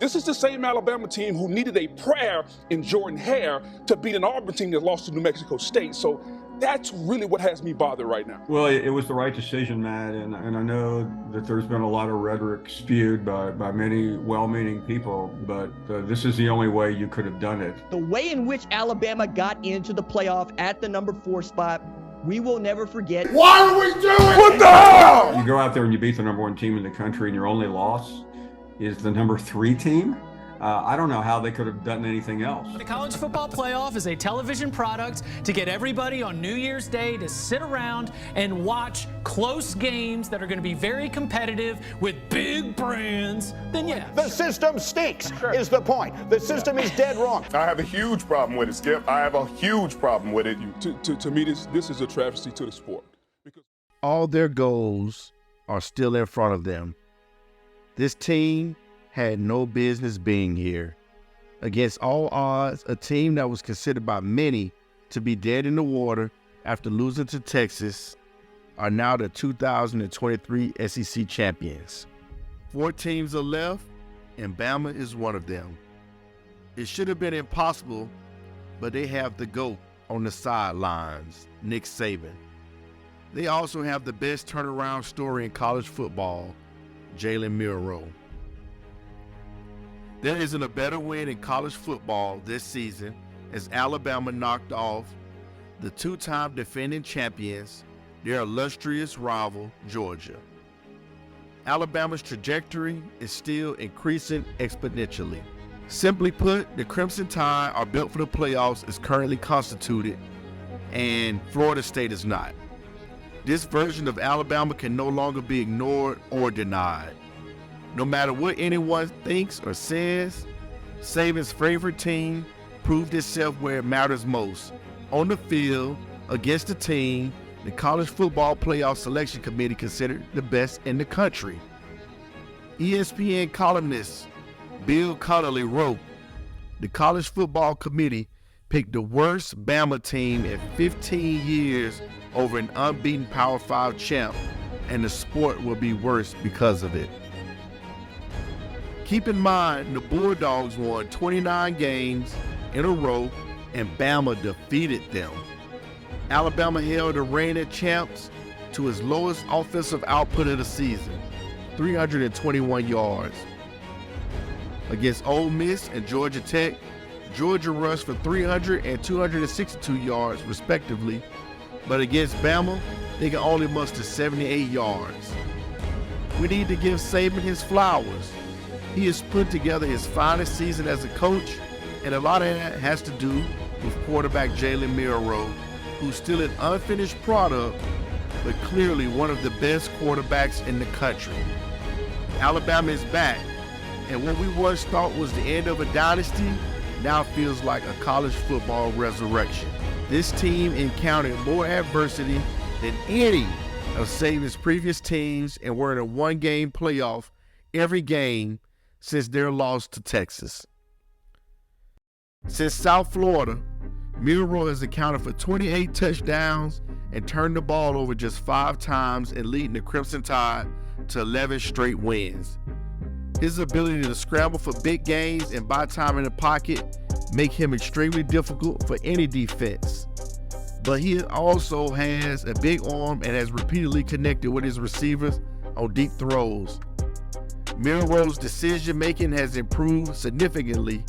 This is the same Alabama team who needed a prayer in Jordan Hare to beat an Auburn team that lost to New Mexico State. So that's really what has me bothered right now. Well, it was the right decision, Matt, and I know that there's been a lot of rhetoric spewed by many well-meaning people, but this is the only way you could have done it. The way in which Alabama got into the playoff at the number 4 spot, we will never forget. Why are we doing it? What the hell? You go out there and you beat the number 1 team in the country, and your only loss is the number 3 team. I don't know how they could have done anything else. The college football playoff is a television product to get everybody on New Year's Day to sit around and watch close games that are going to be very competitive with big brands. Then yeah. The system stinks, is the point. The system is dead wrong. I have a huge problem with it, Skip. I have a huge problem with it. To me, this is a travesty to the sport. All their goals are still in front of them. This team had no business being here. Against all odds, a team that was considered by many to be dead in the water after losing to Texas are now the 2023 SEC champions. 4 teams are left, and Bama is one of them. It should have been impossible, but they have the GOAT on the sidelines, Nick Saban. They also have the best turnaround story in college football, Jalen Milroe. There isn't a better win in college football this season as Alabama knocked off the 2-time defending champions, their illustrious rival, Georgia. Alabama's trajectory is still increasing exponentially. Simply put, the Crimson Tide are built for the playoffs as currently constituted, and Florida State is not. This version of Alabama can no longer be ignored or denied. No matter what anyone thinks or says, Saban's favorite team proved itself where it matters most, on the field, against the team the College Football Playoff Selection Committee considered the best in the country. ESPN columnist Bill Connolly wrote, "The College Football Committee picked the worst Bama team in 15 years over an unbeaten Power 5 champ, and the sport will be worse because of it." Keep in mind, the Bulldogs won 29 games in a row, and Bama defeated them. Alabama held the reigning champs to its lowest offensive output of the season, 321 yards. Against Ole Miss and Georgia Tech, Georgia rushed for 300 and 262 yards, respectively, but against Bama, they can only muster 78 yards. We need to give Saban his flowers. He has put together his finest season as a coach, and a lot of that has to do with quarterback Jalen Milroe, who's still an unfinished product, but clearly one of the best quarterbacks in the country. Alabama is back, and what we once thought was the end of a dynasty now feels like a college football resurrection. This team encountered more adversity than any of Saban's previous teams and were in a 1-game playoff every game since their loss to Texas. Since South Florida, Milroe has accounted for 28 touchdowns and turned the ball over just 5 times and leading the Crimson Tide to 11 straight wins. His ability to scramble for big gains and buy time in the pocket make him extremely difficult for any defense. But he also has a big arm and has repeatedly connected with his receivers on deep throws. Milroe's decision-making has improved significantly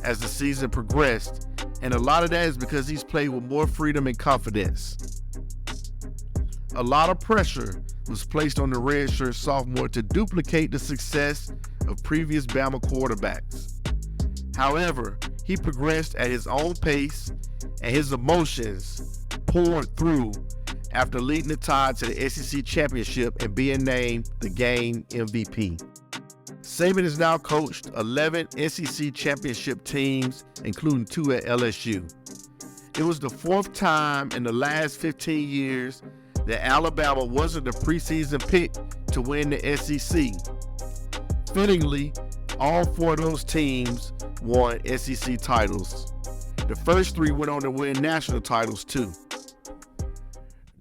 as the season progressed, and a lot of that is because he's played with more freedom and confidence. A lot of pressure was placed on the redshirt sophomore to duplicate the success of previous Bama quarterbacks. However, he progressed at his own pace, and his emotions poured through after leading the Tide to the SEC championship and being named the game MVP. Saban has now coached 11 SEC championship teams, including 2 at LSU. It was the 4th time in the last 15 years that Alabama wasn't the preseason pick to win the SEC. Fittingly, all 4 of those teams won SEC titles. The first 3 went on to win national titles too.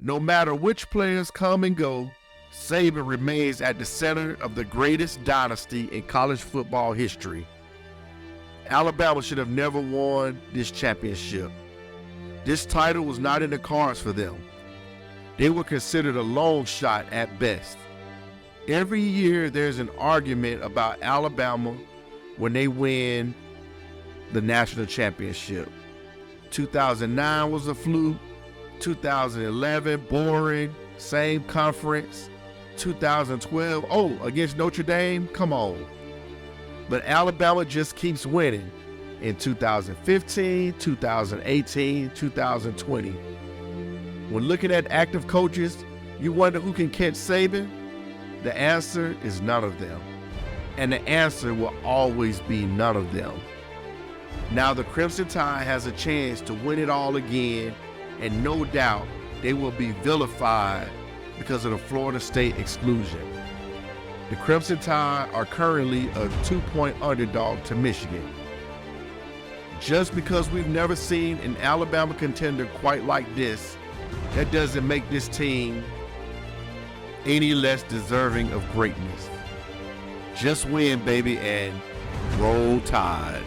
No matter which players come and go, Saban remains at the center of the greatest dynasty in college football history. Alabama should have never won this championship. This title was not in the cards for them. They were considered a long shot at best. Every year there's an argument about Alabama when they win the national championship. 2009 was a fluke. 2011, boring, same conference. 2012, against Notre Dame, come on. But Alabama just keeps winning in 2015, 2018, 2020. When looking at active coaches, you wonder who can catch Saban? The answer is none of them. And the answer will always be none of them. Now the Crimson Tide has a chance to win it all again, and no doubt they will be vilified because of the Florida State exclusion. The Crimson Tide are currently a 2-point underdog to Michigan. Just because we've never seen an Alabama contender quite like this, that doesn't make this team any less deserving of greatness. Just win, baby, and roll Tide.